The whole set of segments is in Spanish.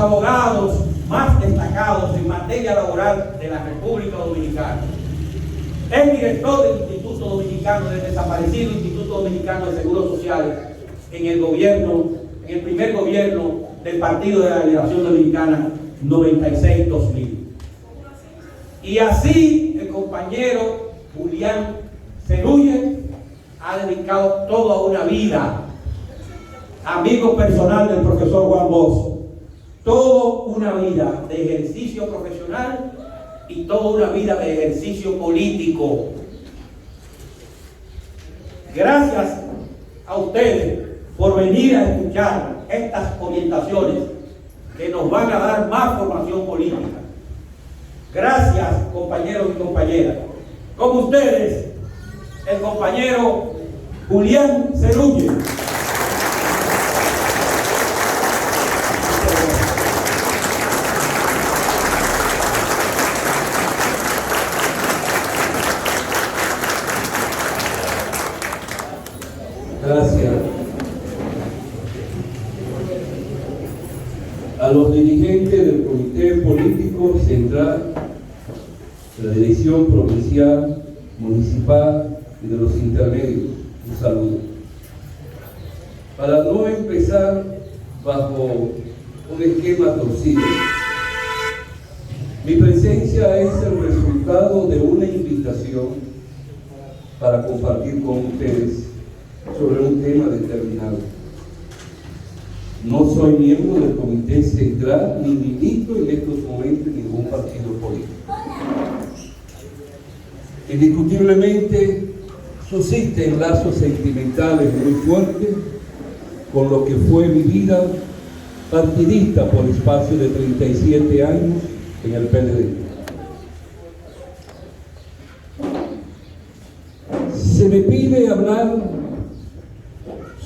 abogados más destacados en materia laboral de la República Dominicana. Es director del Instituto Dominicano, del desaparecido Instituto Dominicano de Seguros Sociales, en el gobierno, en el primer gobierno del Partido de la Liberación Dominicana 96-2000. Y así el compañero Julián Cerulle ha dedicado toda una vida, amigo personal del profesor Juan Bosch, toda una vida de ejercicio profesional y toda una vida de ejercicio político. Gracias a ustedes por venir a escuchar estas orientaciones que nos van a dar más formación política. Gracias, compañeros y compañeras. Con ustedes, el compañero Julián Cerulle. Gracias. A los dirigentes del Comité Político Central, de la Dirección Provincial, Municipal y de los intermedios, un saludo. Para no empezar bajo un esquema torcido, mi presencia es el resultado de una invitación para compartir con ustedes sobre un tema determinado. No soy miembro del Comité Central ni milito en estos momentos en ningún partido político. Indiscutiblemente susciten lazos sentimentales muy fuertes con lo que fue mi vida partidista por espacio de 37 años en el PLD. Se me pide hablar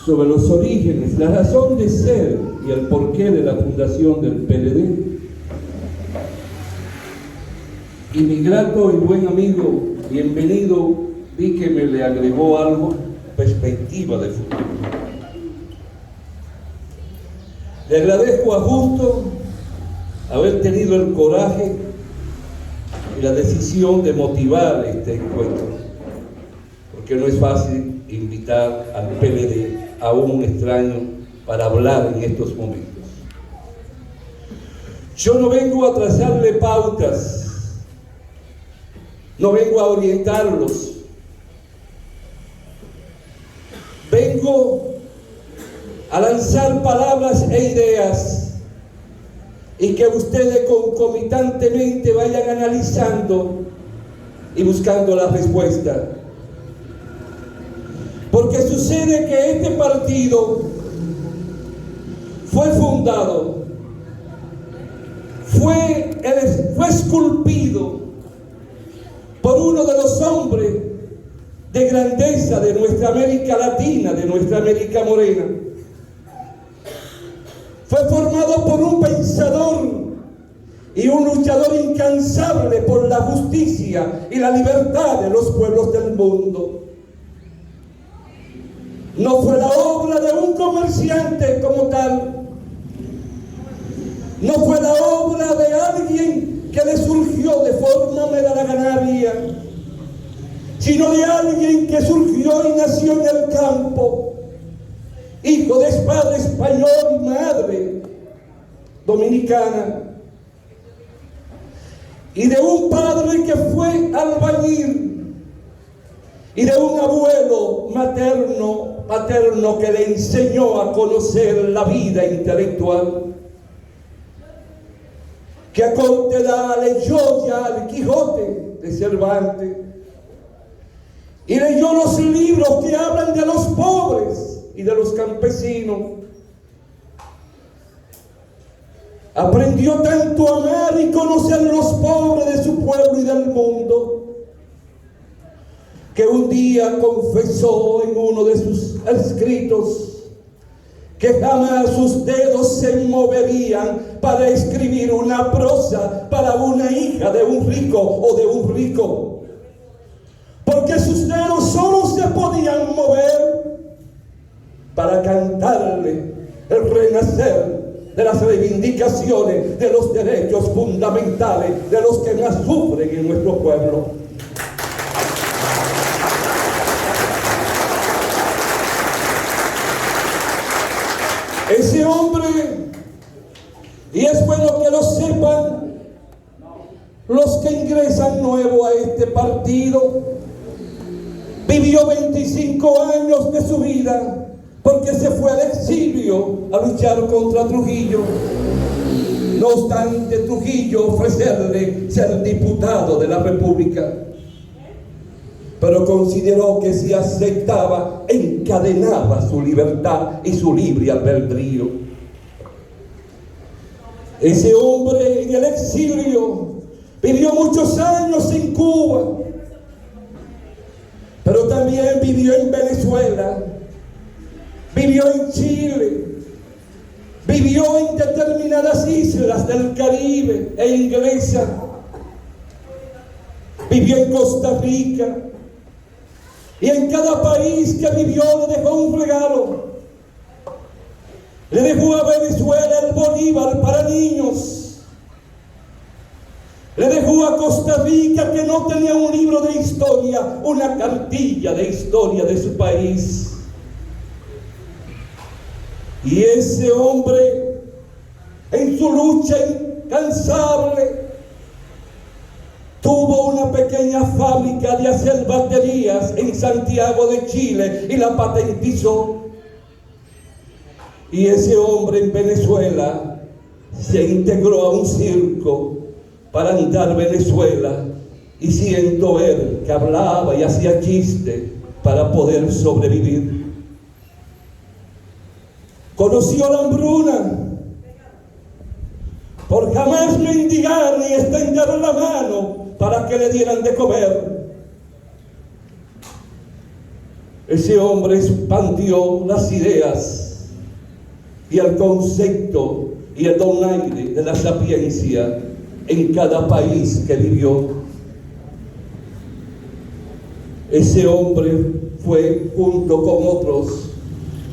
sobre los orígenes, la razón de ser y el porqué de la fundación del PLD. Y mi grato y buen amigo, bienvenido, vi que me le agregó algo, perspectiva de futuro. Le agradezco a Justo haber tenido el coraje y la decisión de motivar este encuentro, porque no es fácil invitar al PLD a un extraño para hablar en estos momentos. Yo no vengo a trazarle pautas, no vengo a orientarlos, vengo a lanzar palabras e ideas y que ustedes concomitantemente vayan analizando y buscando la respuesta. Porque sucede que este partido fue fundado, fue esculpido por uno de los hombres de grandeza de nuestra América Latina, de nuestra América Morena. Fue formado por un pensador y un luchador incansable por la justicia y la libertad de los pueblos del mundo. No fue la obra de un comerciante como tal. No fue la obra de alguien que le surgió de forma meraganaria, sino de alguien que surgió y nació en el campo, hijo de padre español y madre dominicana, y de un padre que fue albañil, y de un abuelo paterno que le enseñó a conocer la vida intelectual, que a corta edad leyó ya el Quijote de Cervantes y leyó los libros que hablan de los pobres y de los campesinos. Aprendió tanto a amar y conocer los pobres de su pueblo y del mundo, que un día confesó en uno de sus escritos que jamás sus dedos se moverían para escribir una prosa para una hija de un rico o de un rico, porque sus dedos solo se podían mover para cantarle el renacer de las reivindicaciones de los derechos fundamentales de los que más sufren en nuestro pueblo. Ese hombre, y es bueno que lo sepan los que ingresan nuevo a este partido, vivió 25 años de su vida porque se fue al exilio a luchar contra Trujillo. No obstante, Trujillo ofrecerle ser diputado de la República, pero consideró que si aceptaba, encadenaba su libertad y su libre albedrío. Ese hombre en el exilio vivió muchos años en Cuba, pero también vivió en Venezuela, vivió en Chile, vivió en determinadas islas del Caribe e inglesa, vivió en Costa Rica, y en cada país que vivió le dejó un regalo. Le dejó a Venezuela el Bolívar para niños. Le dejó a Costa Rica, que no tenía un libro de historia, una cartilla de historia de su país. Y ese hombre, en su lucha incansable, tuvo una pequeña fábrica de hacer baterías en Santiago de Chile y la patentizó. Y ese hombre en Venezuela se integró a un circo para andar Venezuela, y siento ver que hablaba y hacía chistes para poder sobrevivir. Conoció la hambruna por jamás mendigar ni extender la mano para que le dieran de comer. Ese hombre expandió las ideas y el concepto y el donaire de la sapiencia en cada país que vivió. Ese hombre fue, junto con otros,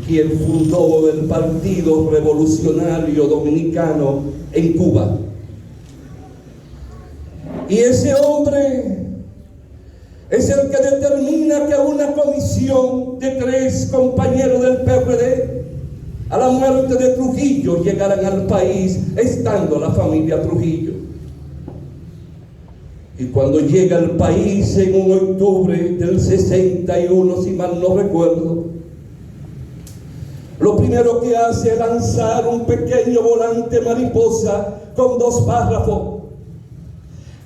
quien fundó el Partido Revolucionario Dominicano en Cuba. Y ese hombre es el que determina que una comisión de 3 compañeros del PRD a la muerte de Trujillo llegaran al país, estando la familia Trujillo. Y cuando llega al país en un octubre del 61, si mal no recuerdo, lo primero que hace es lanzar un pequeño volante mariposa con 2 párrafos,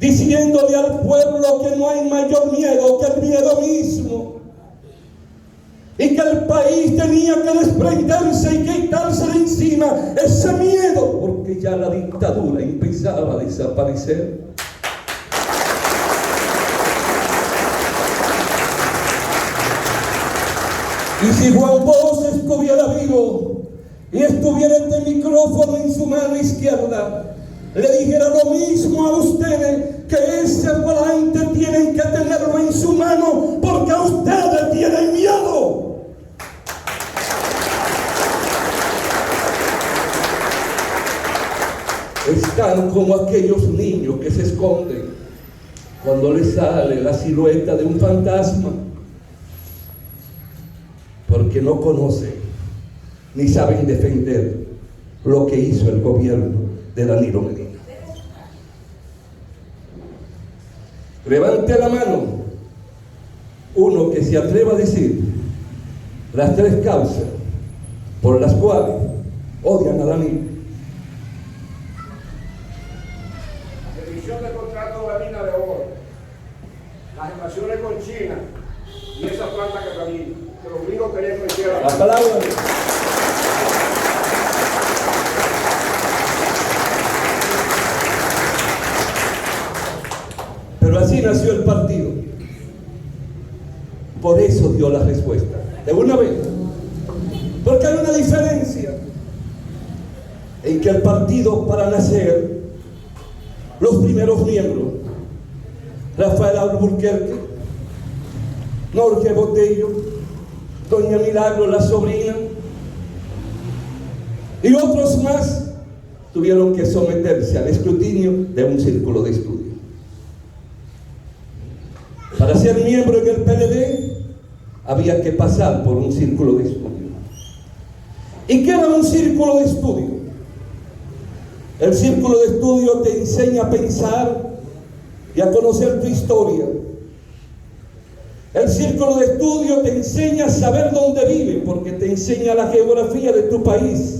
diciéndole al pueblo que no hay mayor miedo que el miedo mismo, y que el país tenía que desprenderse y quitarse de encima ese miedo, porque ya la dictadura empezaba a desaparecer. Y si Juan Bosch estuviera vivo y estuviera este micrófono en su mano izquierda, le dijera lo mismo a ustedes, que ese volante tienen que tenerlo en su mano porque a ustedes tienen miedo. Están como aquellos niños que se esconden cuando les sale la silueta de un fantasma, porque no conocen ni saben defender lo que hizo el gobierno de Danilo Medina. Levante la mano uno que se atreva a decir las 3 causas por las cuales odian a Danilo. La revisión del contrato de la mina de oro, las invasiones con China y esa planta que también, que los gringos querían que hiciera. La palabra. Pero así nació el partido. Por eso dio la respuesta. De una vez. Porque hay una diferencia en que el partido, para nacer, los primeros miembros, Rafael Alburquerque, Jorge Botello, doña Milagro, la sobrina, y otros más, tuvieron que someterse al escrutinio de un círculo de estudio. Para ser miembro en el PLD había que pasar por un círculo de estudio. ¿Y qué era un círculo de estudio? El círculo de estudio te enseña a pensar y a conocer tu historia. El círculo de estudio te enseña a saber dónde vive, porque te enseña la geografía de tu país.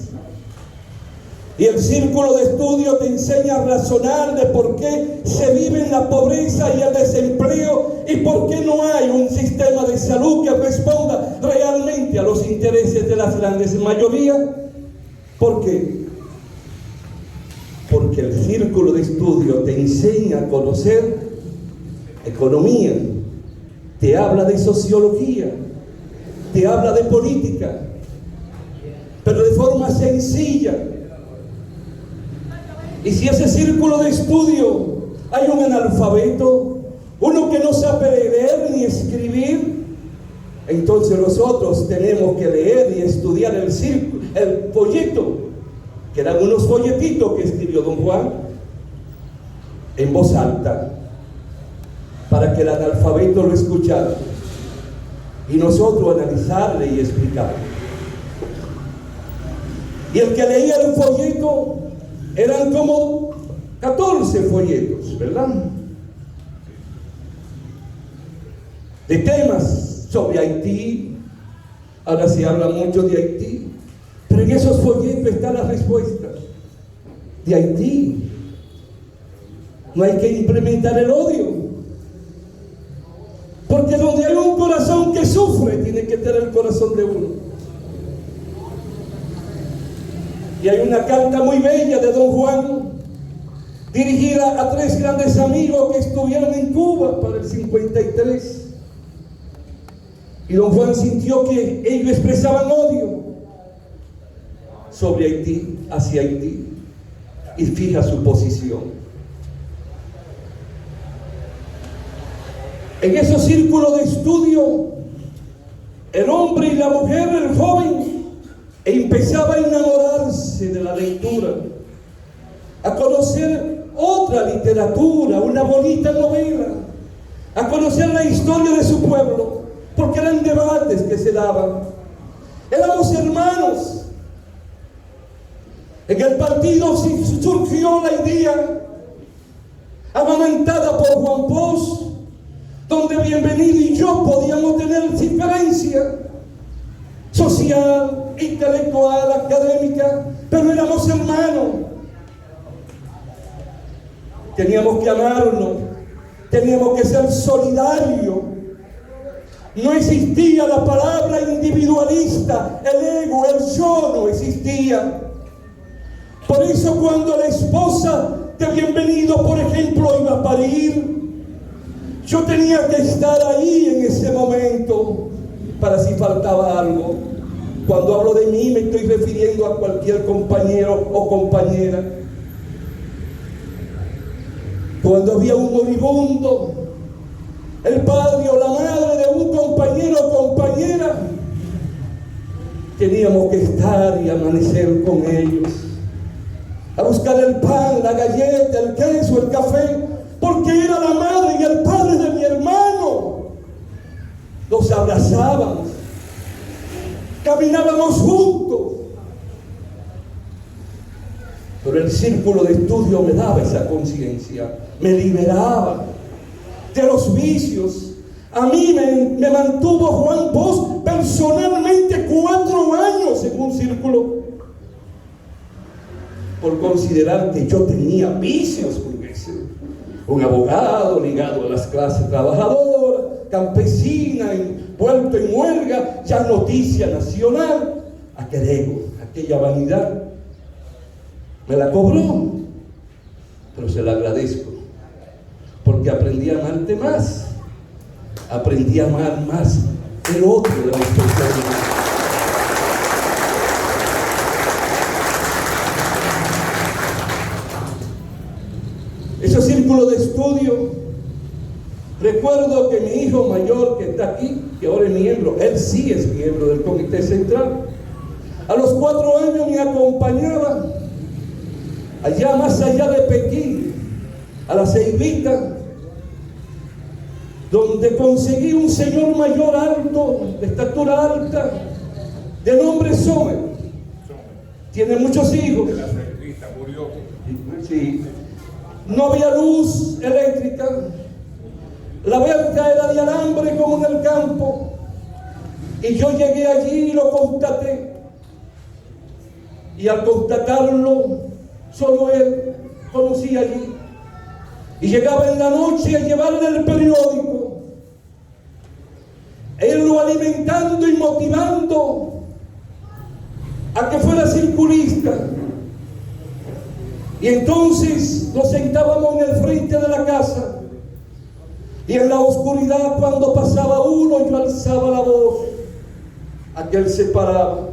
Y el círculo de estudio te enseña a razonar de por qué se vive en la pobreza y el desempleo y por qué no hay un sistema de salud que responda realmente a los intereses de las grandes mayorías. ¿Por qué? Porque el círculo de estudio te enseña a conocer economía, te habla de sociología, te habla de política, pero de forma sencilla. Y si ese círculo de estudio hay un analfabeto, uno que no sabe leer ni escribir, entonces nosotros tenemos que leer y estudiar el folleto, que eran unos folletitos que escribió don Juan en voz alta, para que el analfabeto lo escuchara y nosotros analizarle y explicarle. Y el que leía el folleto eran como 14 folletos, ¿verdad? De temas sobre Haití. Ahora se habla mucho de Haití, pero en esos folletos está la respuesta de Haití. No hay que implementar el odio, porque donde hay un corazón que sufre, tiene que tener el corazón de uno. Y hay una carta muy bella de don Juan, dirigida a 3 grandes amigos que estuvieron en Cuba para el 53. Y don Juan sintió que ellos expresaban odio sobre Haití, hacia Haití, y fija su posición. En esos círculos de estudio, el hombre y la mujer, el joven, empezaba a enamorarse de la lectura, a conocer otra literatura, una bonita novela, a conocer la historia de su pueblo, porque eran debates que se daban. Éramos hermanos. En el partido surgió la idea, amamantada por Juan Bosch, donde Bienvenido y yo podíamos tener diferencia social, intelectual, académica, pero éramos hermanos. Teníamos que amarnos, teníamos que ser solidarios. No existía la palabra individualista, el ego, el yo no existía. Por eso cuando la esposa de Bienvenido, por ejemplo, iba a parir, yo tenía que estar ahí en ese momento para si faltaba algo. Cuando hablo de mí me estoy refiriendo a cualquier compañero o compañera. Cuando había un moribundo, el padre o la madre de un compañero o compañera, teníamos que estar y amanecer con ellos, a buscar el pan, la galleta, el queso, el café, porque era la madre y el padre de mi hermano. Nos abrazábamos, caminábamos juntos. Pero el círculo de estudio me daba esa conciencia, me liberaba de los vicios. A mí me mantuvo Juan Bosch personalmente 4 años en un círculo, por considerar que yo tenía vicios con ese. Un abogado ligado a las clases trabajadoras, campesina, envuelto en huelga, ya noticia nacional. Aquel ego, aquella vanidad, me la cobró, pero se la agradezco, porque aprendí a amarte más, aprendí a amar más el otro de las personas. Ese círculo de estudio, recuerdo que mi hijo mayor que está aquí, que ahora es miembro, él sí es miembro del Comité Central, a los 4 años me acompañaba allá más allá de Pekín, a la Ceibita, donde conseguí un señor mayor alto, de estatura alta, de nombre Sommer. Tiene muchos hijos. La Ceibita murió. Sí. No había luz eléctrica. La verja era de alambre como en el campo. Y yo llegué allí y lo constaté. Y al constatarlo, solo él conocía allí. Y llegaba en la noche a llevarle el periódico. Él lo alimentando y motivando a que fuera circulista. Y entonces nos sentábamos en el frente de la casa. Y en la oscuridad, cuando pasaba uno, yo alzaba la voz. Aquel se paraba.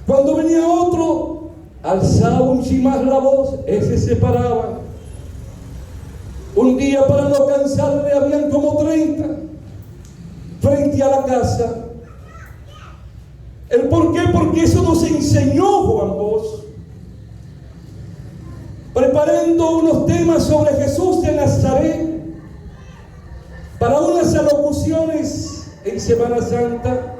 Cuando venía otro, alzaba un chin más la voz. Ese se paraba. Un día, para no cansarle, habían como 30 frente a la casa. ¿El por qué? Porque eso nos enseñó Juan Bosch, preparando unos temas sobre Jesús de Nazaret para unas alocuciones en Semana Santa.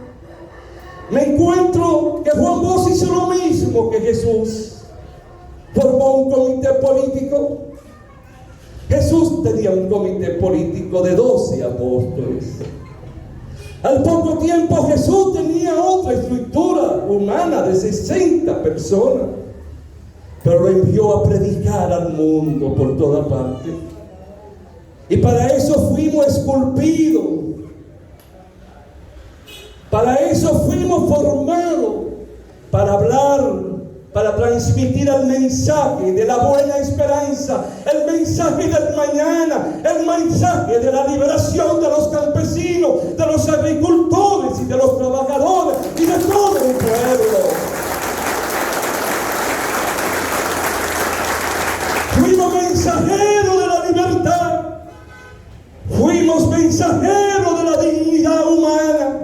Me encuentro que Juan Bosch hizo lo mismo que Jesús. Formó un comité político. Jesús tenía un comité político de 12 apóstoles. Al poco tiempo Jesús tenía otra estructura humana de 60 personas, pero lo envió a predicar al mundo por toda parte. Y para eso fuimos esculpidos, para eso fuimos formados, para hablar, para transmitir el mensaje de la buena esperanza, el mensaje del mañana, el mensaje de la liberación de los campesinos, de los agricultores y de los trabajadores y de todo el pueblo. Fuimos mensajeros de la libertad, fuimos mensajeros de la dignidad humana.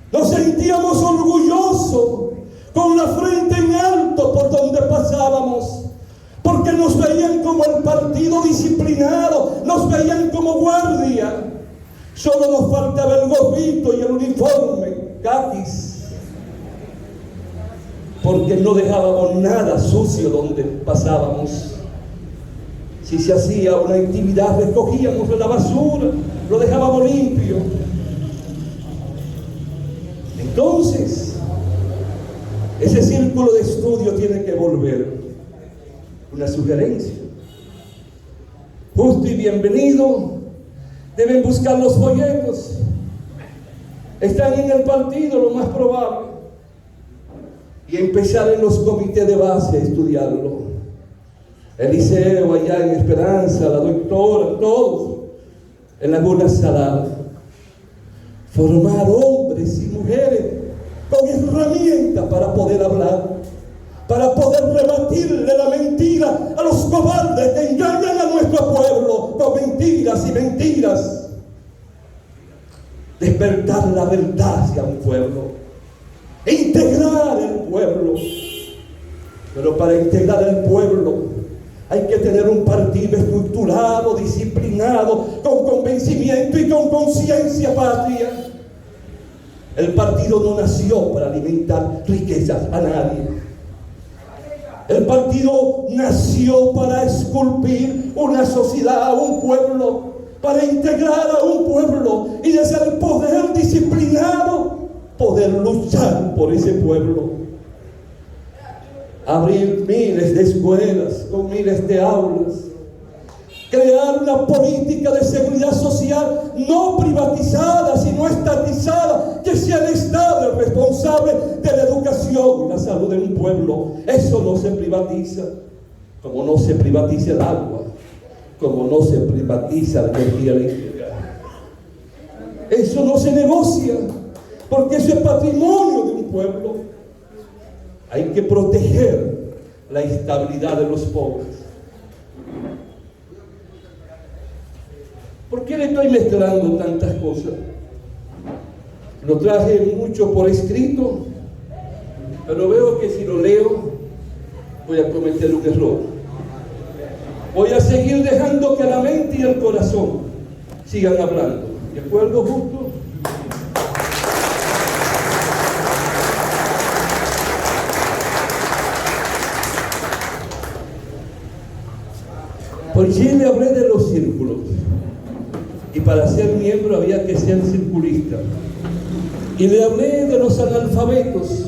Nos sentíamos orgullosos, con la frente en alto por donde pasábamos, porque nos veían como el partido disciplinado, nos veían como guardia. Solo nos faltaba el gorrito y el uniforme, caquis, porque no dejábamos nada sucio donde pasábamos. Si se hacía una actividad, recogíamos la basura, lo dejábamos limpio. Entonces, ese círculo de estudio tiene que volver. Una sugerencia. Justo y bienvenido. Deben buscar los folletos. Están en el partido, lo más probable. Y empezar en los comités de base a estudiarlo. Eliseo allá en Esperanza, la doctora, todos en Laguna Salada. Formar hombres y mujeres con herramientas para poder hablar, para poder rebatirle la mentira a los cobardes que engañan a nuestro pueblo con mentiras y mentiras. Despertar la verdad hacia un pueblo, integrar el pueblo. Pero para integrar el pueblo hay que tener un partido estructurado, disciplinado, con convencimiento y con conciencia patria. El partido no nació para alimentar riquezas a nadie. El partido nació para esculpir una sociedad, un pueblo, para integrar a un pueblo y desde el poder disciplinado poder luchar por ese pueblo. Abrir miles de escuelas con miles de aulas. Crear una política de seguridad social no privatizada, sino estatizada, que sea el Estado el responsable de la educación y la salud de un pueblo. Eso no se privatiza, como no se privatiza el agua, como no se privatiza la energía eléctrica. Eso no se negocia, porque eso es patrimonio de un pueblo. Hay que proteger la estabilidad de los pobres. ¿Por qué le estoy mezclando tantas cosas? Lo traje mucho por escrito, pero veo que si lo leo voy a cometer un error. Voy a seguir dejando que la mente y el corazón sigan hablando. ¿De acuerdo, justo? Por allí le hablé de los círculos. Y para ser miembro había que ser circulista. Y le hablé de los analfabetos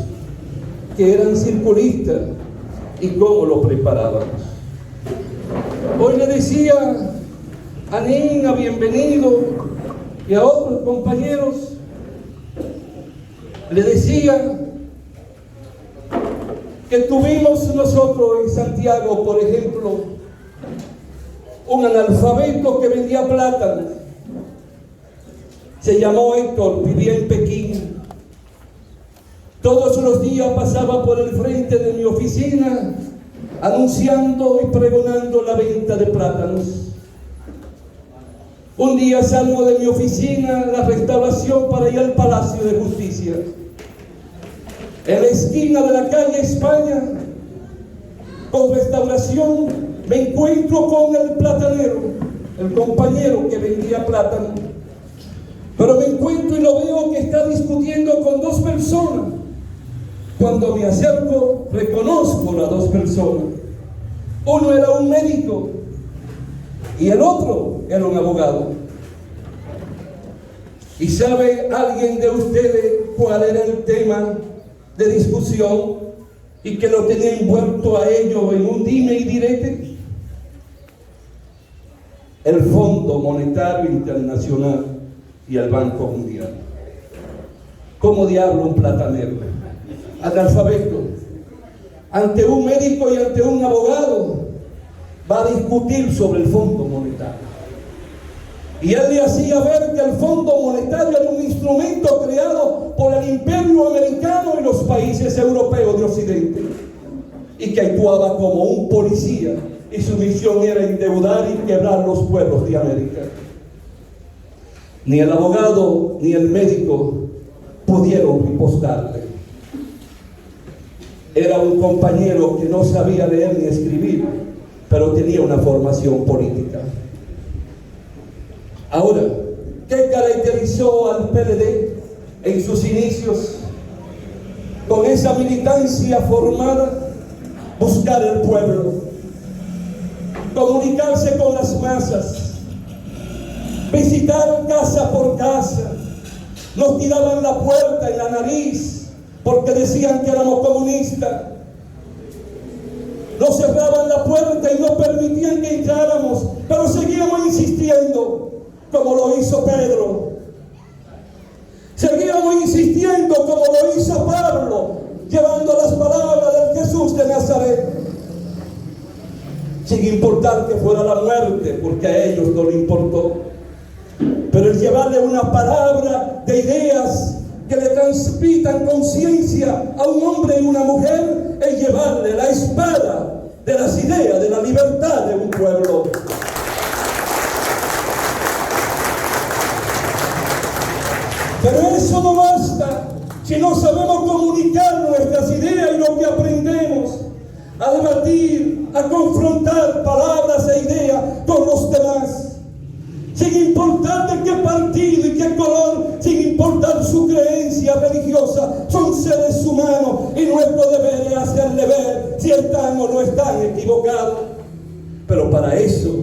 que eran circulistas y cómo lo preparábamos. Hoy le decía a Nina, bienvenido, y a otros compañeros, le decía que tuvimos nosotros en Santiago, por ejemplo, un analfabeto que vendía plátanos. Se llamó Héctor, vivía en Pekín. Todos los días pasaba por el frente de mi oficina anunciando y pregonando la venta de plátanos. Un día salgo de mi oficina, la restauración, para ir al Palacio de Justicia. En la esquina de la calle España, con restauración, me encuentro con el platanero, el compañero que vendía plátano. Pero me encuentro y lo veo que está discutiendo con dos personas. Cuando me acerco, reconozco las dos personas. Uno era un médico y el otro era un abogado. ¿Y sabe alguien de ustedes cuál era el tema de discusión y que lo tenía envuelto a ellos en un dime y direte? El Fondo Monetario Internacional y el Banco Mundial. ¿Cómo diablo un platanero, analfabeto, ante un médico y ante un abogado, va a discutir sobre el Fondo Monetario? Y él le hacía ver que el Fondo Monetario era un instrumento creado por el Imperio Americano y los países europeos de Occidente, y que actuaba como un policía, y su misión era endeudar y quebrar los pueblos de América. Ni el abogado ni el médico pudieron ripostarle. Era un compañero que no sabía leer ni escribir, pero tenía una formación política. Ahora, ¿qué caracterizó al PLD en sus inicios? Con esa militancia formada, buscar el pueblo, comunicarse con las masas, visitar casa por casa. Nos tiraban la puerta en la nariz porque decían que éramos comunistas. Nos cerraban la puerta y no permitían que entráramos, pero seguíamos insistiendo, como lo hizo Pedro. Seguíamos insistiendo como lo hizo Pablo, llevando las palabras del Jesús de Nazaret, sin importar que fuera la muerte, porque a ellos no le importó. Pero el llevarle una palabra de ideas que le transmitan conciencia a un hombre y una mujer es llevarle la espada de las ideas de la libertad de un pueblo. Pero eso no basta si no sabemos comunicar nuestras ideas y lo que aprendemos, a debatir, a confrontar palabras e ideas con los demás, sin importar de qué partido y qué color, sin importar su creencia religiosa. Son seres humanos y nuestro deber es hacerle ver si están o no están equivocados. Pero para eso,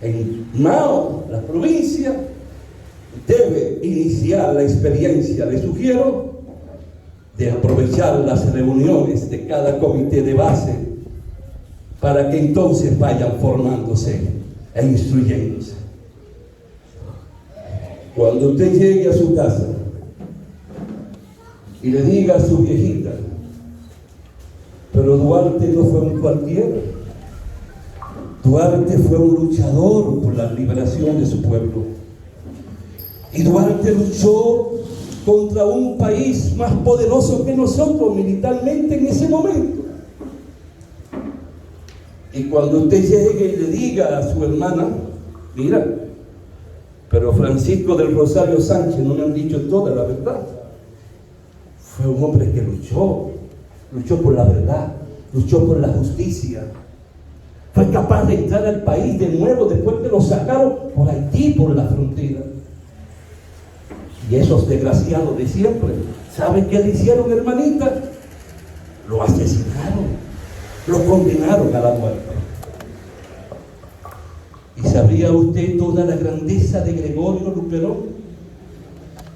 en Mao, la provincia, debe iniciar la experiencia, le sugiero, de aprovechar las reuniones de cada comité de base para que entonces vayan formándose e instruyéndose. Cuando usted llegue a su casa y le diga a su viejita, pero Duarte no fue un cualquiera, Duarte fue un luchador por la liberación de su pueblo, y Duarte luchó contra un país más poderoso que nosotros militarmente en ese momento. Y cuando usted llegue y le diga a su hermana, mira, pero Francisco del Rosario Sánchez no me han dicho toda la verdad. Fue un hombre que luchó por la verdad, luchó por la justicia, fue capaz de entrar al país de nuevo después que lo sacaron por Haití, por la frontera. Y esos desgraciados de siempre, ¿saben qué le hicieron, hermanita? Lo asesinaron, lo condenaron a la muerte. ¿Y sabía usted toda la grandeza de Gregorio Luperón?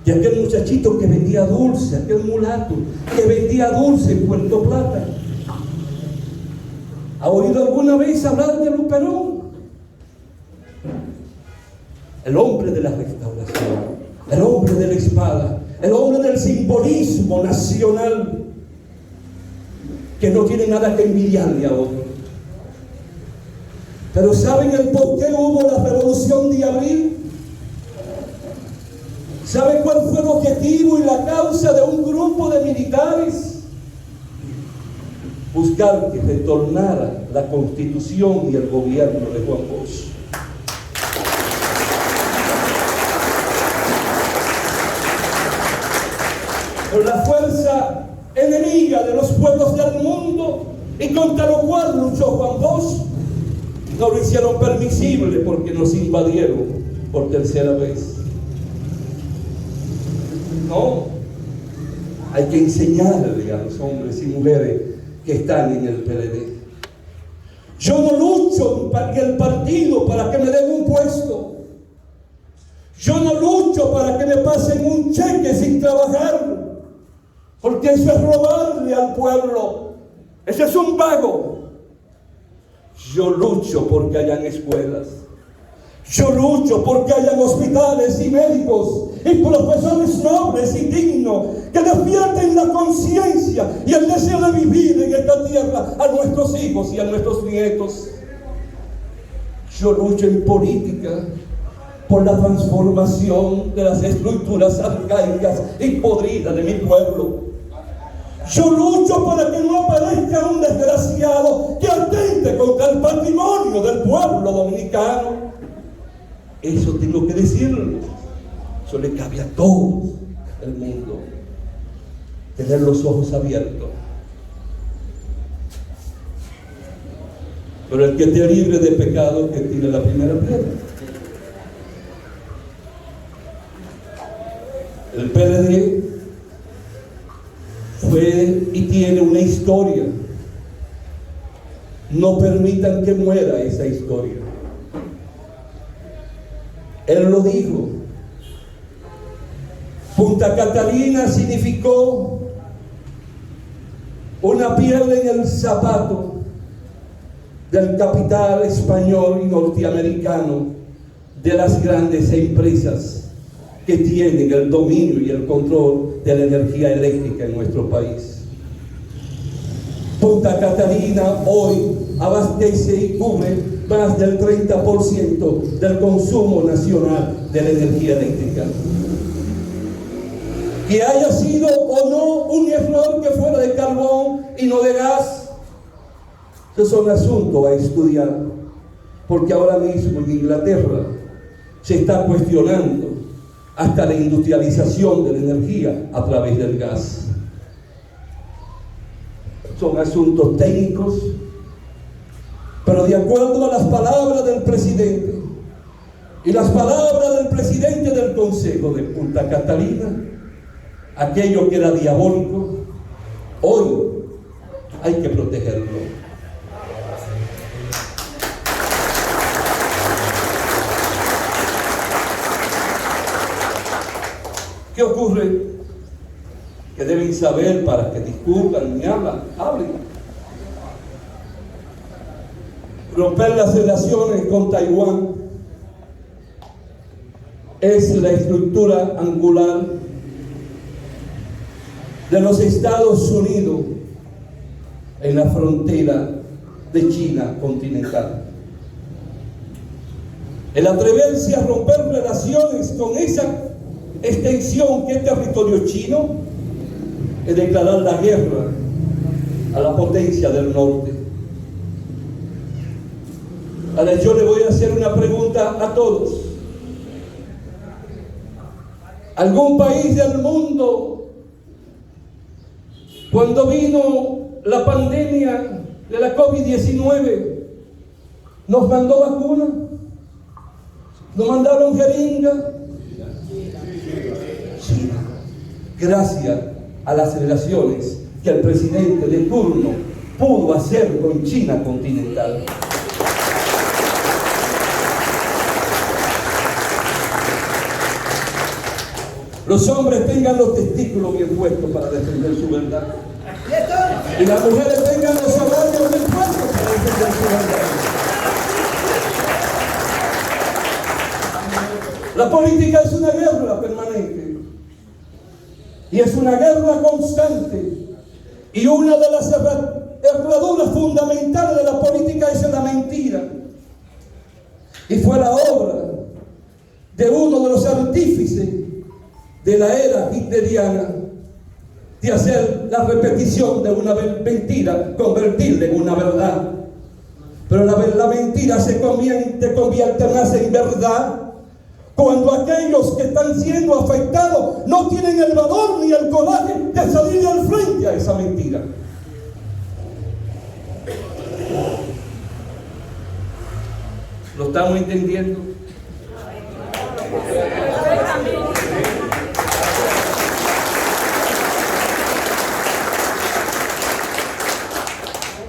De aquel muchachito que vendía dulce, aquel mulato que vendía dulce en Puerto Plata. ¿Ha oído alguna vez hablar de Luperón? El hombre de la restauración, el hombre de la espada, el hombre del simbolismo nacional, que no tiene nada que envidiarle a otro. Pero ¿saben el por qué hubo la Revolución de Abril? ¿Saben cuál fue el objetivo y la causa de un grupo de militares? Buscar que retornara la Constitución y el gobierno de Juan Bosch. Con la fuerza enemiga de los pueblos del mundo, y contra lo cual luchó Juan Bosch, no lo hicieron permisible porque nos invadieron por tercera vez. No, hay que enseñarle a los hombres y mujeres que están en el PLD. Yo no lucho en el partido para que me den un puesto. Yo no lucho para que me pasen un cheque sin trabajar, porque eso es robarle al pueblo. Ese es un vago. Yo lucho porque hayan escuelas. Yo lucho porque hayan hospitales y médicos y profesores nobles y dignos que despierten la conciencia y el deseo de vivir en esta tierra a nuestros hijos y a nuestros nietos. Yo lucho en política por la transformación de las estructuras arcaicas y podridas de mi pueblo. Yo lucho para que no aparezca un desgraciado que atente contra el patrimonio del pueblo dominicano. Eso tengo que decirlo. Eso le cabe a todo el mundo. Tener los ojos abiertos. Pero el que esté libre de pecado, que tire la primera piedra. El PLD fue y tiene una historia. No permitan que muera esa historia. Él lo dijo. Punta Catalina significó una piedra en el zapato del capital español y norteamericano, de las grandes empresas que tienen el dominio y el control de la energía eléctrica en nuestro país. Punta Catalina hoy abastece y cubre más del 30% del consumo nacional de la energía eléctrica. Que haya sido o no un error que fuera de carbón y no de gas, esos son asuntos a estudiar, porque ahora mismo en Inglaterra se está cuestionando hasta la industrialización de la energía a través del gas. Son asuntos técnicos, pero de acuerdo a las palabras del presidente y las palabras del presidente del Consejo de Punta Catalina, aquello que era diabólico, hoy hay que protegerlo. ¿Qué ocurre? Que deben saber para que discutan y hablen. Romper las relaciones con Taiwán es la estructura angular de los Estados Unidos en la frontera de China continental. El atreverse a romper relaciones con esa extensión que es territorio chino es declarar la guerra a la potencia del norte. Ahora yo le voy a hacer una pregunta a todos. ¿Algún país del mundo, cuando vino la pandemia, de la COVID-19 nos mandó vacuna, nos mandaron jeringa. China, gracias a las relaciones que el presidente de turno pudo hacer con China continental. Los hombres tengan los testículos bien puestos para defender su verdad. Y las mujeres tengan los salarios bien puestos para defender su verdad. La política es una guerra permanente. Y es una guerra constante. Y una de las herraduras fundamentales de la política es la mentira. Y fue la obra de uno de los artífices de la era hitleriana de hacer la repetición de una mentira, convertirla en una verdad. Pero la mentira se convierte más en verdad cuando aquellos que están siendo afectados no tienen el valor ni el coraje de salir al frente a esa mentira. ¿Lo estamos entendiendo?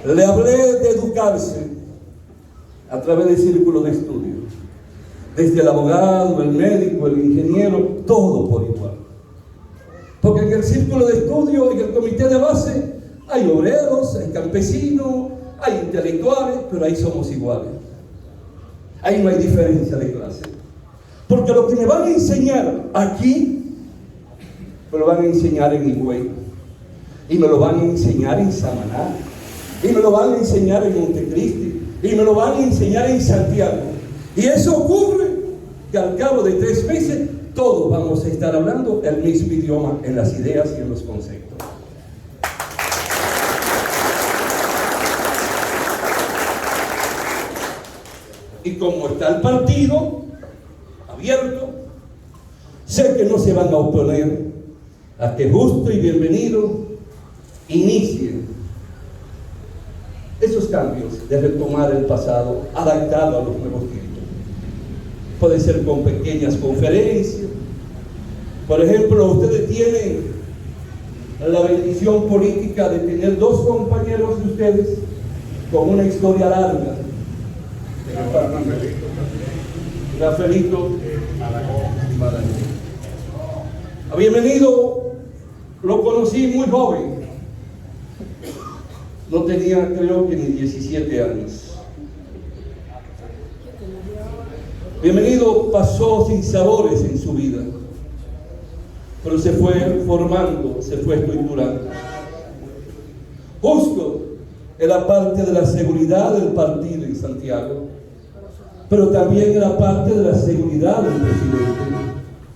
Le hablé de educarse a través del círculo de estudio. Desde el abogado, el médico, el ingeniero, todo por igual. Porque en el círculo de estudio, en el comité de base, hay obreros, hay campesinos, hay intelectuales, pero ahí somos iguales. Ahí no hay diferencia de clase. Porque lo que me van a enseñar aquí, me lo van a enseñar en Higüey, y me lo van a enseñar en Samaná, y me lo van a enseñar en Montecristi, y me lo van a enseñar en Santiago. Y eso ocurre que al cabo de 3 meses todos vamos a estar hablando el mismo idioma en las ideas y en los conceptos. Y como está el partido abierto, sé que no se van a oponer a que justo y bienvenido inicien esos cambios de retomar el pasado adaptado a los nuevos tiempos. Puede ser con pequeñas conferencias. Por ejemplo, ustedes tienen la bendición política de tener 2 compañeros de ustedes con una historia larga. Rafaelito Bienvenido, lo conocí muy joven. No tenía, creo que ni 17 años. Bienvenido pasó sin sabores en su vida, pero se fue formando, se fue estructurando. Justo era parte de la seguridad del partido en Santiago, pero también era parte de la seguridad del presidente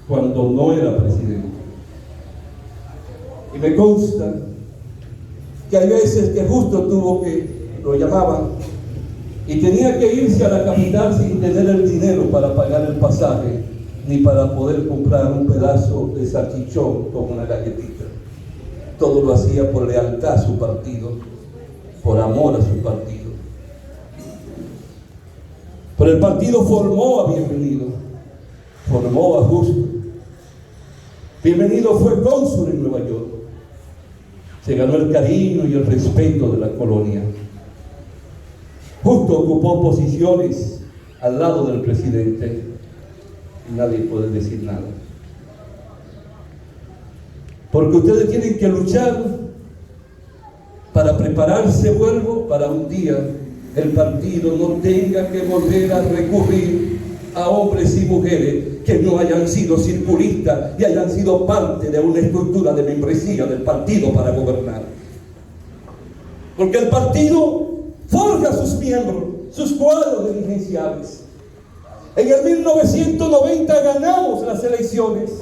cuando no era presidente. Y me consta que hay veces que Justo tuvo que, lo llamaban, y tenía que irse a la capital sin tener el dinero para pagar el pasaje, ni para poder comprar un pedazo de salchichón con una galletita. Todo lo hacía por lealtad a su partido, por amor a su partido. Pero el partido formó a Bienvenido, formó a Justo. Bienvenido fue cónsul en Nueva York. Se ganó el cariño y el respeto de la colonia. Justo ocupó posiciones al lado del presidente y nadie puede decir nada. Porque ustedes tienen que luchar para prepararse, vuelvo, para un día el partido no tenga que volver a recurrir a hombres y mujeres que no hayan sido circulistas y hayan sido parte de una estructura de membresía del partido para gobernar. Porque el partido forja sus miembros, sus cuadros dirigenciales. En el 1990 ganamos las elecciones.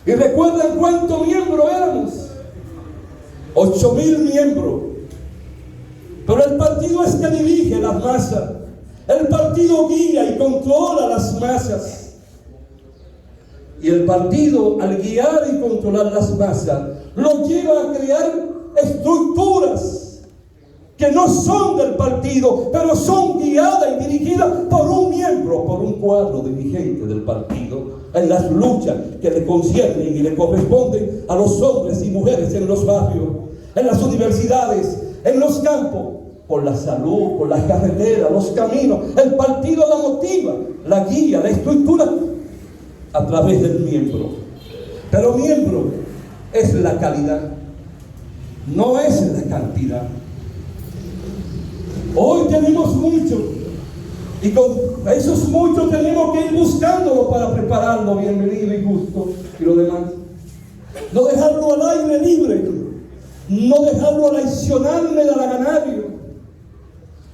¿Y recuerdan cuántos miembros éramos? 8,000 miembros. Pero el partido es que dirige las masas. El partido guía y controla las masas. Y el partido, al guiar y controlar las masas, lo lleva a crear estructuras que no son del partido, pero son guiadas y dirigidas por un miembro, por un cuadro dirigente del partido, en las luchas que le conciernen y le corresponden a los hombres y mujeres en los barrios, en las universidades, en los campos, por la salud, por las carreteras, los caminos. El partido la motiva, la guía, la estructura a través del miembro. Pero miembro es la calidad, no es la cantidad. Hoy tenemos mucho, y con esos muchos tenemos que ir buscándolo para prepararlo bienvenido y justo y lo demás. No dejarlo al aire libre, no dejarlo al accionarme de la ganario,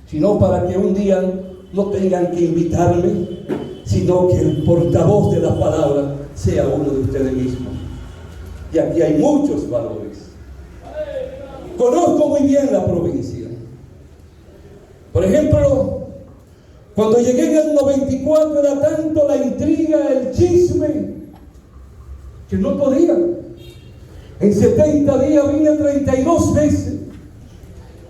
sino para que un día no tengan que invitarme, sino que el portavoz de la palabra sea uno de ustedes mismos. Y aquí hay muchos valores. Conozco muy bien la provincia. Por ejemplo, cuando llegué en el 94 era tanto la intriga, el chisme, que no podía. En 70 días vine 32 veces.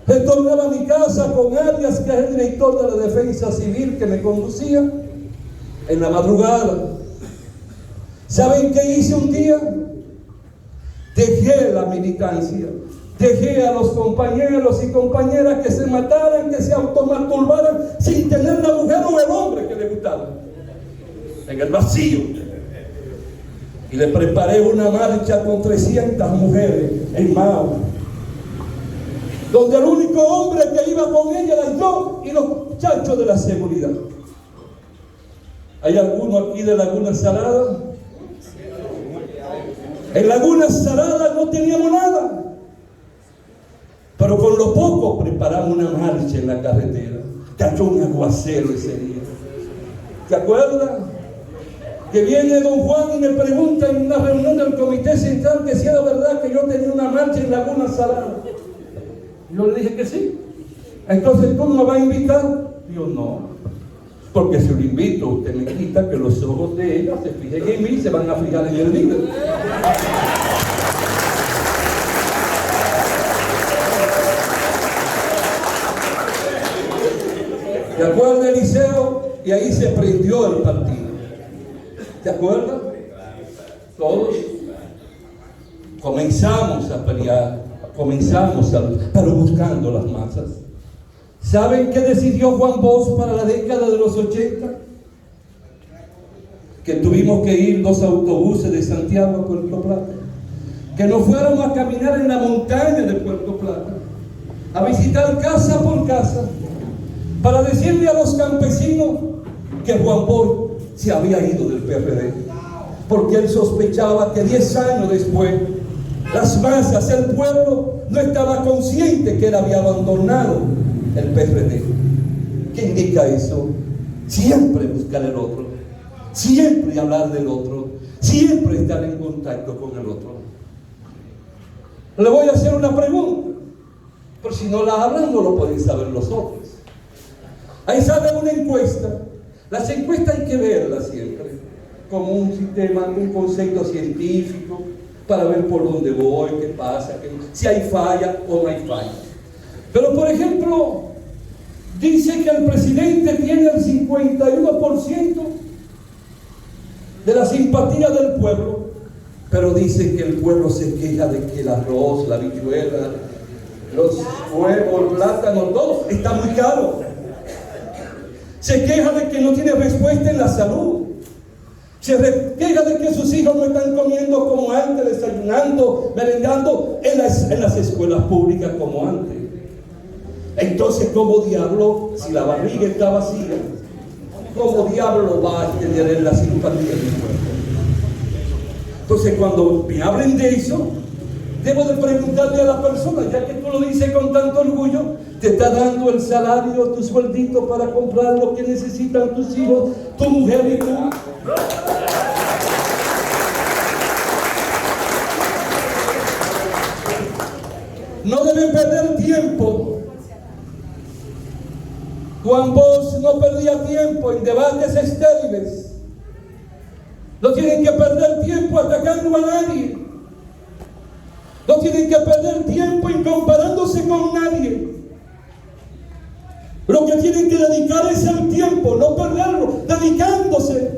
Retornaba a mi casa con Arias, que es el director de la Defensa Civil, que me conducía en la madrugada. ¿Saben qué hice un día? Dejé la militancia. Dejé a los compañeros y compañeras que se mataran, que se automasturbaran sin tener la mujer o el hombre que le gustaba. En el vacío. Y le preparé una marcha con 300 mujeres en Mao, donde el único hombre que iba con ella era yo y los muchachos de la seguridad. ¿Hay alguno aquí de Laguna Salada? En Laguna Salada no teníamos nada. Pero con lo poco preparamos una marcha en la carretera. Cayó un aguacero ese día. ¿Te acuerdas? Que viene don Juan y me pregunta en una reunión del Comité Central que si era verdad que yo tenía una marcha en Laguna Salada. Yo le dije que sí. Entonces, ¿tú me vas a invitar? Yo no. Porque si lo invito, usted me quita que los ojos de ella se fijen en mí y se van a fijar en el líder. ¿Te acuerdas, Eliseo? Y ahí se prendió el partido. ¿Te acuerdas? Todos comenzamos a pelear, pero buscando las masas. ¿Saben qué decidió Juan Bosch para la década de los 80? Que tuvimos que ir 2 autobuses de Santiago a Puerto Plata. Que nos fuéramos a caminar en la montaña de Puerto Plata, a visitar casa por casa, para decirle a los campesinos que Juan Bosch se había ido del PRD, porque él sospechaba que 10 años después las masas, el pueblo no estaba consciente que él había abandonado el PRD. ¿Qué indica eso? Siempre buscar el otro, siempre hablar del otro, siempre estar en contacto con el otro. Le voy a hacer una pregunta, pero si no la hablan no lo pueden saber los otros. Ahí sale una encuesta. Las encuestas hay que verlas siempre como un sistema, un concepto científico para ver por dónde voy, qué pasa, si hay falla o no hay falla. Pero por ejemplo, dice que el presidente tiene el 51% de la simpatía del pueblo, pero dice que el pueblo se queja de que el arroz, la habichuela, los huevos, el plátano, todo está muy caro. Se queja de que no tiene respuesta en la salud. Se queja de que sus hijos no están comiendo como antes, desayunando, merendando en las escuelas públicas como antes. Entonces, ¿cómo diablo, si la barriga está vacía, cómo diablo va a tener la simpatía del pueblo? Entonces, cuando me hablen de eso, debo de preguntarle a la persona, ya que tú lo dices con tanto orgullo, te está dando el salario, tu sueldito para comprar lo que necesitan tus hijos, tu mujer y tú. No deben perder tiempo. Juan Bosch no perdía tiempo en debates estériles. No tienen que perder tiempo atacando a nadie. No tienen que perder tiempo en comparándose con nadie. Lo que tienen que dedicar es el tiempo, no perderlo, dedicándose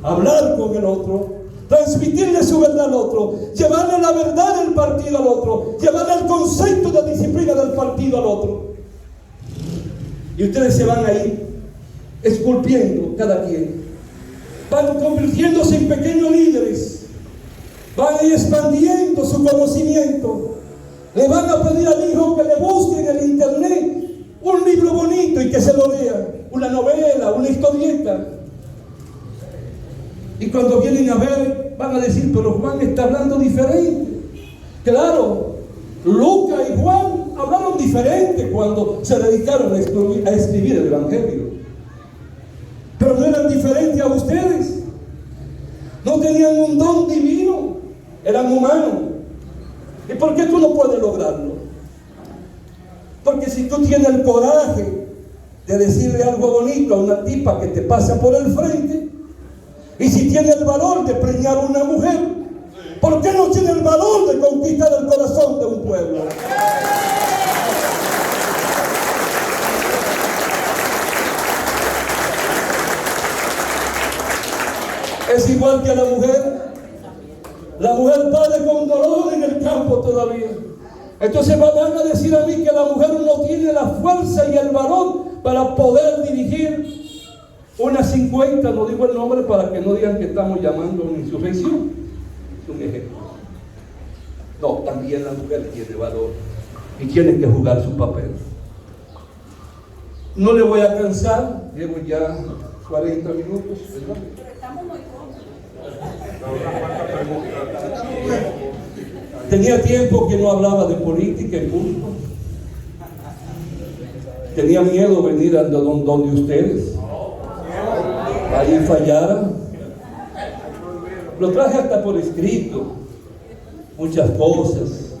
a hablar con el otro, transmitirle su verdad al otro, llevarle la verdad del partido al otro, llevarle el concepto de disciplina del partido al otro. Y ustedes se van a ir esculpiendo cada quien, van convirtiéndose en pequeños líderes, van a ir expandiendo su conocimiento. Le van a pedir al hijo que le busque en el internet un libro bonito y que se lo lea, una novela, una historieta. Y cuando vienen a ver, van a decir, pero Juan está hablando diferente. Claro, Lucas y Juan hablaron diferente cuando se dedicaron a escribir el Evangelio. Pero no eran diferentes a ustedes. No tenían un don divino, eran humanos. ¿Y por qué tú no puedes lograrlo? Porque si tú tienes el coraje de decirle algo bonito a una tipa que te pasa por el frente, y si tienes el valor de preñar a una mujer, ¿por qué no tienes el valor de conquistar el corazón de un pueblo? Es igual que a la mujer. La mujer padece con dolor en el campo todavía. Entonces van a decir a mí que la mujer no tiene la fuerza y el valor para poder dirigir unas 50, no digo el nombre para que no digan que estamos llamando a una insurrección. Es un ejemplo. No, también la mujer tiene valor y tiene que jugar su papel. No le voy a cansar, llevo ya 40 minutos, ¿verdad? Estamos muy cómodos. Tenía tiempo que no hablaba de política en público. Tenía miedo venir a donde ustedes. Ahí fallara. Lo traje hasta por escrito. Muchas cosas.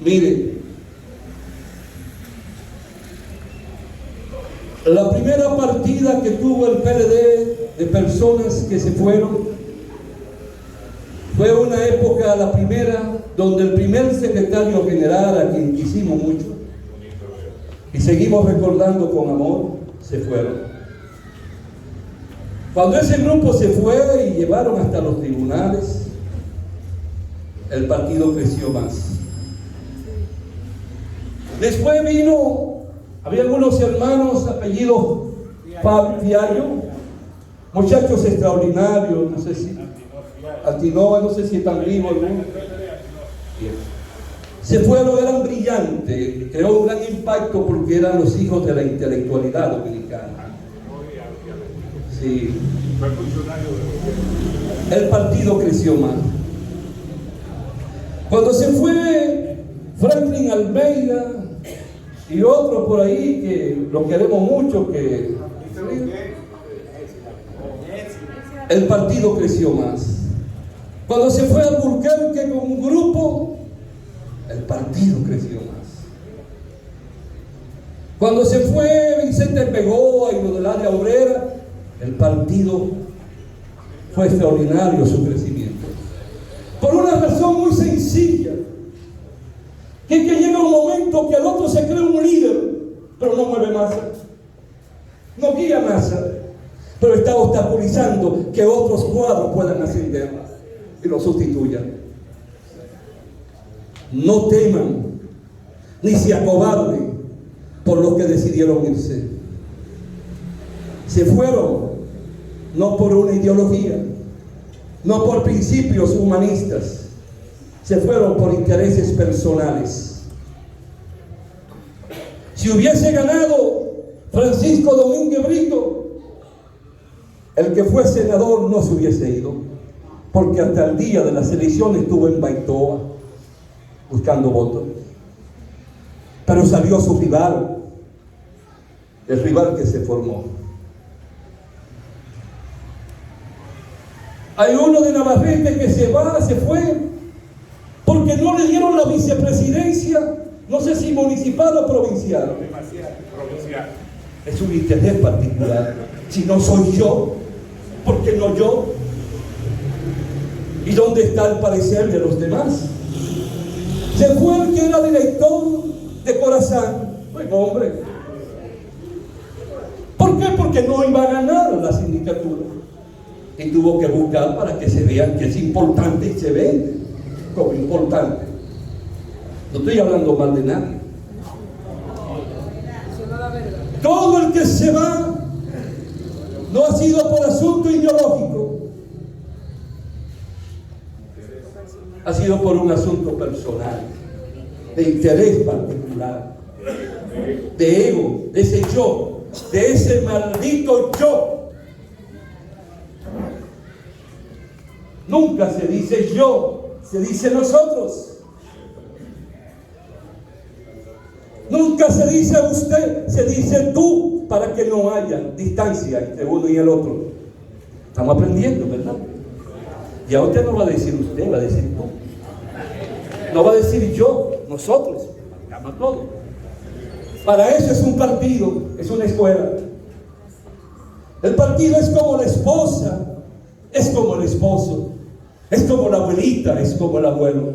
Mire, la primera partida que tuvo el PLD de personas que se fueron fue una época, la primera, donde el primer secretario general, a quien quisimos mucho y seguimos recordando con amor, se fueron. Cuando ese grupo se fue y llevaron hasta los tribunales, el partido creció más. Después vino, había algunos hermanos apellidos Fiallo, muchachos extraordinarios, no sé si Altinoa, no sé si están vivos, ¿no? Se fueron, eran brillantes, creó un gran impacto porque eran los hijos de la intelectualidad dominicana. Sí. El partido creció más. Cuando se fue Franklin Almeida y otros por ahí que lo queremos mucho, que el partido creció más. Cuando se fue Alburquerque con un grupo, el partido creció más. Cuando se fue Vicente Pegoa y lo del área obrera, el partido fue extraordinario su crecimiento. Por una razón muy sencilla, que es que llega un momento que el otro se cree un líder, pero no mueve masa, no guía masa, pero está obstaculizando que otros cuadros puedan ascender y lo sustituyan. No teman ni se acobarden por los que decidieron irse. Se fueron no por una ideología, no por principios humanistas, se fueron por intereses personales. Si hubiese ganado Francisco Domínguez Brito, el que fue senador no se hubiese ido, porque hasta el día de las elecciones estuvo en Baitoa buscando votos. Pero salió su rival, el rival que se formó. Hay uno de Navarrete que se fue, porque no le dieron la vicepresidencia, no sé si municipal o provincial. Provincial. Es un interés particular. Si no soy yo, ¿por qué no yo? ¿Y dónde está el parecer de los demás? Se fue el que era director de Corazán, buen hombre. ¿Por qué? Porque no iba a ganar la sindicatura. Y tuvo que buscar para que se vean que es importante y se vende como importante. No estoy hablando mal de nadie. Todo el que se va no ha sido por asunto ideológico, ha sido por un asunto personal, de interés particular, de ego, de ese yo, de ese maldito yo. Nunca se dice yo, se dice nosotros. Nunca se dice usted, se dice tú, para que no haya distancia entre uno y el otro. Estamos aprendiendo, ¿verdad? Ya usted no va a decir usted, va a decir tú. No va a decir yo, nosotros, llama todo. Para eso es un partido, es una escuela. El partido es como la esposa, es como el esposo, es como la abuelita, es como el abuelo.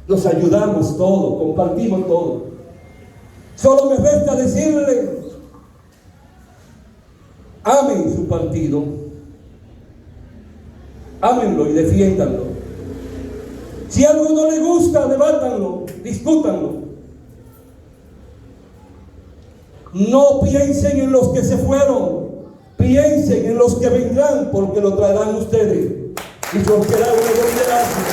Nos ayudamos todo, compartimos todo. Solo me resta decirle, amen su partido, ámenlo y defiéndanlo. Si algo no le gusta, debátanlo, discútanlo. No piensen en los que se fueron, piensen en los que vendrán, porque lo traerán ustedes y surgirá una gran gracia.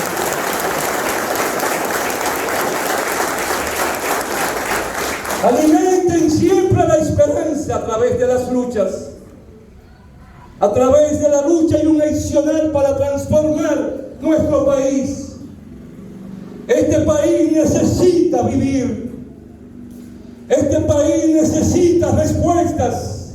Alimenten siempre la esperanza a través de las luchas, a través de la lucha y un accionar para transformar nuestro país. Este país necesita vivir, este país necesita respuestas,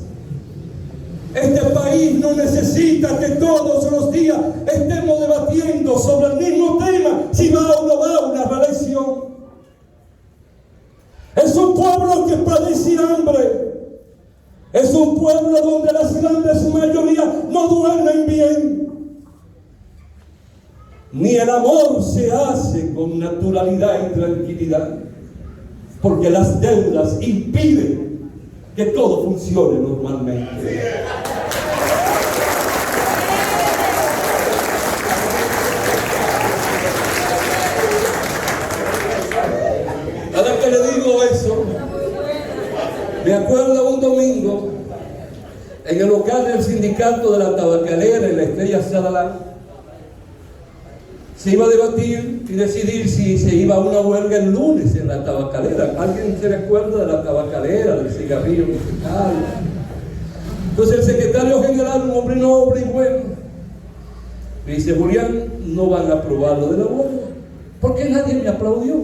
este país no necesita que todos los días estemos debatiendo sobre el mismo tema, si va o no va una reelección. Es un pueblo que padece hambre. Es un pueblo donde las grandes mayorías no duermen bien. Ni el amor se hace con naturalidad y tranquilidad, porque las deudas impiden que todo funcione normalmente. Cada que le digo eso, me acuerdo un domingo en el local del sindicato de la tabacalera en la Estrella Sadalá. Se iba a debatir y decidir si se iba a una huelga el lunes en la tabacalera. ¿Alguien se recuerda de la tabacalera, del cigarrillo musical? Entonces el secretario general, un hombre noble y bueno, me dice: Julián, no van a aprobar lo de la huelga. ¿Por qué nadie me aplaudió?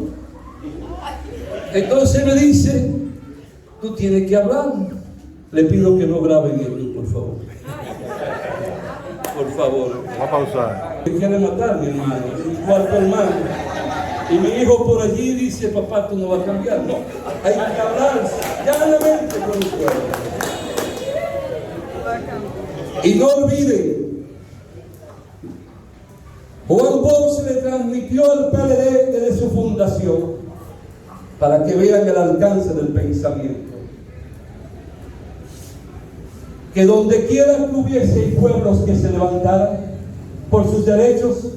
Entonces me dice: tú tienes que hablar. Le pido que no graben esto, por favor. Por favor. Va a pausar. Me quiere matar, mi hermano, mi cuarto hermano. Y mi hijo por allí dice: papá, tú no vas a cambiar. No, hay que hablar llanamente con el pueblo. Y no olviden, Juan Bosch le transmitió al PLD desde su fundación, para que vean el alcance del pensamiento, que donde quiera que hubiese pueblos que se levantaran por sus derechos,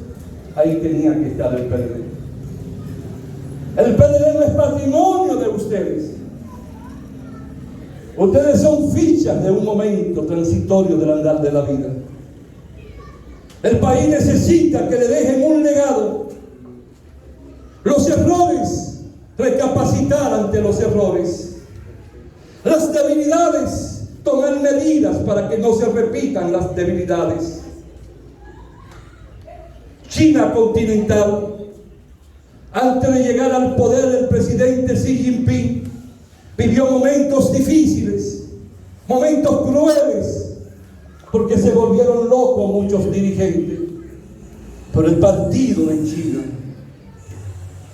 ahí tenía que estar el PLD. El PLD no es patrimonio de ustedes. Ustedes son fichas de un momento transitorio del andar de la vida. El país necesita que le dejen un legado. Los errores, recapacitar ante los errores. Las debilidades, tomar medidas para que no se repitan las debilidades. China continental, antes de llegar al poder del presidente Xi Jinping, vivió momentos difíciles, momentos crueles, porque se volvieron locos muchos dirigentes. Pero el partido en China,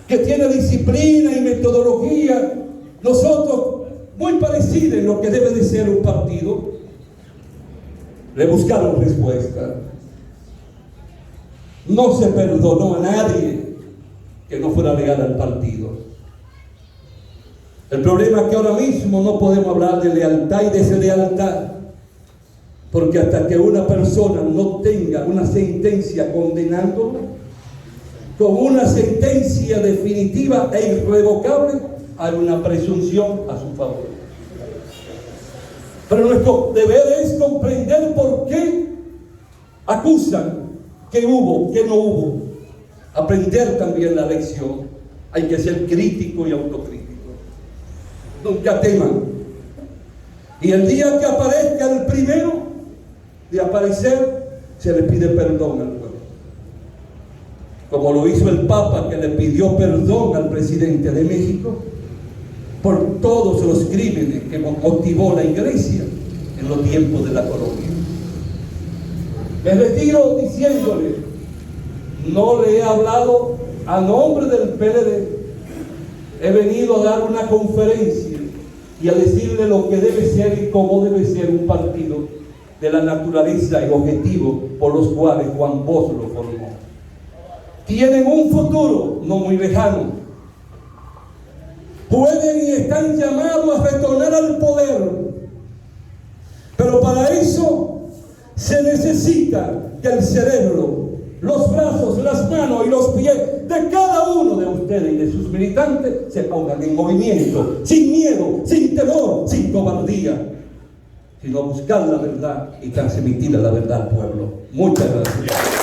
que tiene disciplina y metodología, nosotros muy parecidos en lo que debe de ser un partido, le buscaron respuesta. No se perdonó a nadie que no fuera leal al partido. El problema es que ahora mismo no podemos hablar de lealtad y deslealtad, porque hasta que una persona no tenga una sentencia condenándolo, con una sentencia definitiva e irrevocable, hay una presunción a su favor. Pero nuestro deber es comprender por qué acusan, que hubo, que no hubo. Aprender también la lección. Hay que ser crítico y autocrítico. Nunca teman. Y el día que aparezca el primero de aparecer, se le pide perdón al pueblo. Como lo hizo el Papa, que le pidió perdón al presidente de México por todos los crímenes que motivó la Iglesia en los tiempos de la colonia. Me retiro diciéndole, no le he hablado a nombre del PLD, he venido a dar una conferencia y a decirle lo que debe ser y cómo debe ser un partido de la naturaleza y objetivo por los cuales Juan Bosch lo formó. Tienen un futuro no muy lejano. Pueden y están llamados a retornar al poder, pero para eso se necesita que el cerebro, los brazos, las manos y los pies de cada uno de ustedes y de sus militantes se pongan en movimiento, sin miedo, sin temor, sin cobardía, sino buscar la verdad y transmitir la verdad al pueblo. Muchas gracias.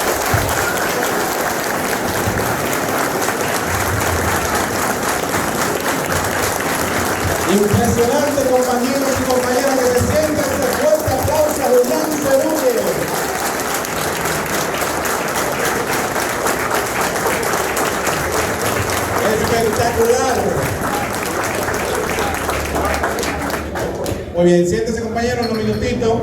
Impresionante, compañeros y compañeras, que se sienta este fuerte aplauso a Julián Cerúñez. Espectacular. Muy bien, siéntese, compañeros, un minutito.